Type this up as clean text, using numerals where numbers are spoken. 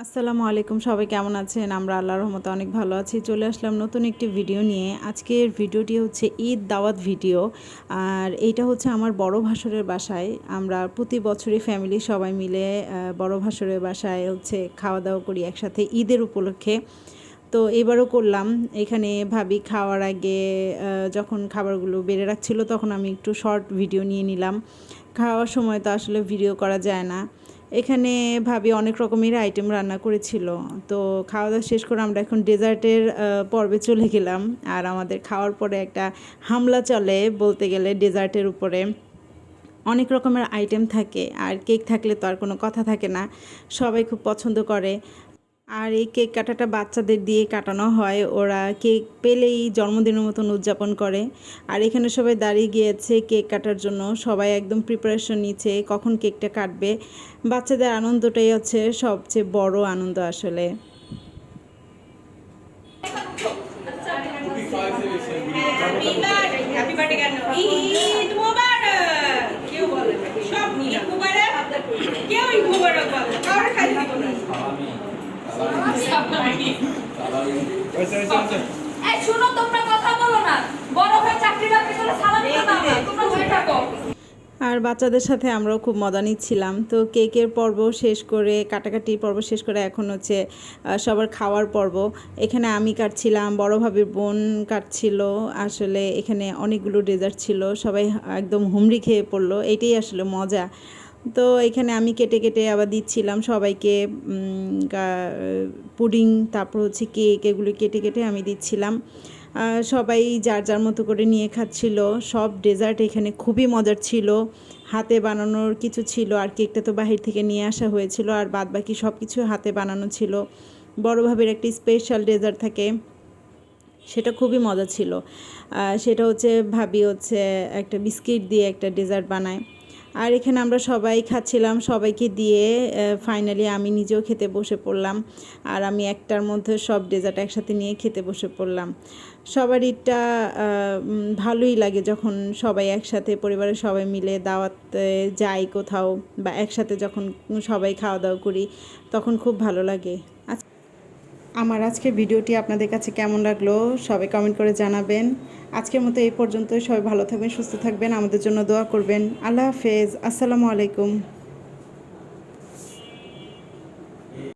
আসসালামু আলাইকুম, সবাই কেমন আছেন? আমরা আল্লাহর রহমতে অনেক ভালো আছি। চলে আসলাম নতুন একটি ভিডিও নিয়ে। আজকের ভিডিওটি হচ্ছে ঈদ দাওয়াত ভিডিও। আর এইটা হচ্ছে আমার বড় ভাসুরের বাসায়। আমরা প্রতি বছরই ফ্যামিলি সবাই মিলে বড় ভাসুরের বাসায় হচ্ছে খাওয়া দাওয়া করি একসাথে ঈদের উপলক্ষে। তো এবারও করলাম। এখানে ভাবি খাওয়ার আগে যখন খাবারগুলো বেড়ে রাখছিল তখন আমি একটু শর্ট ভিডিও নিয়ে নিলাম। খাওয়ার সময় তো আসলে ভিডিও করা যায় না। এখানে ভাবি অনেক রকমের আইটেম রান্না করেছিল। তো খাওয়া দাওয়া শেষ করে আমরা এখন ডেজার্টের পর্বে চলে গেলাম। আর আমাদের খাওয়ার পরে একটা হামলা চলে বলতে গেলে ডেজার্টের উপরে। অনেক রকমের আইটেম থাকে আর কেক থাকলে তো আর কোনো কথা থাকে না, সবাই খুব পছন্দ করে। আর এই কেক কাটাটা বাচ্চাদের দিয়ে কাটানো হয়, ওরা কেক পেলেই জন্মদিনের মতন উদযাপন করে। আর এখানে সবাই দাঁড়িয়ে গিয়েছে কেক কাটার জন্য, সবাই একদম প্রিপারেশন নিচ্ছে কখন কেকটা কাটবে। বাচ্চাদের আনন্দটাই হচ্ছে সবচেয়ে বড় আনন্দ আসলে। শুনো, তোমরা কথা বলো না। বড় হয়ে চাকরি বাকরি করে সালাম দাও না, তোমরা হয়ে থাকো। আর বাচ্চাদের সাথে আমরাও খুব মজা নিচ্ছিলাম। তো কেকের পর্ব শেষ করে, কাটাকাটির পর্ব শেষ করে এখন হচ্ছে সবার খাওয়ার পর্ব। এখানে আমি কাটছিলাম, বড় ভাবির বোন কাটছিল। আসলে এখানে অনেকগুলো ডেজার্ট ছিল, সবাই একদম হুমড়ি খেয়ে পড়লো, এটাই আসলে মজা। তো এখানে আমি কেটে কেটে আবার দিচ্ছিলাম সবাইকে পুডিং, তারপর হচ্ছে কেক, এগুলো কেটে কেটে আমি দিচ্ছিলাম। সবাই যার যার মতো করে নিয়ে খাচ্ছিল। সব ডেজার্ট এখানে খুবই মজার ছিল, হাতে বানানোর কিছু ছিল, আর কেকটা তো বাহির থেকে নিয়ে আসা হয়েছিল, আর বাদ বাকি সব কিছু হাতে বানানো ছিল। বড় ভাবের একটি স্পেশাল ডেজার্ট থাকে, সেটা খুবই মজা ছিল। সেটা হচ্ছে ভাবি হচ্ছে একটা বিস্কিট দিয়ে একটা ডেজার্ট বানায়। আর এখানে আমরা সবাই খাচ্ছিলাম, সবাইকে দিয়ে ফাইনালি আমি নিজেও খেতে বসে পড়লাম। আর আমি একটার মধ্যে সব ডেজার্ট একসাথে নিয়ে খেতে বসে পড়লাম। সবারইটা ভালোই লাগে যখন সবাই একসাথে, পরিবারের সবাই মিলে দাওয়াতে যাই কোথাও, বা একসাথে যখন সবাই খাওয়া দাওয়া করি তখন খুব ভালো লাগে। আমার আজকের ভিডিওটি আপনাদের কাছে কেমন লাগলো সবাই কমেন্ট করে জানাবেন। আজকের মতো এই পর্যন্ত, সবাই ভালো থাকবেন, সুস্থ থাকবেন, আমাদের জন্য দোয়া করবেন। আল্লাহ হাফেজ, আসসালামু আলাইকুম।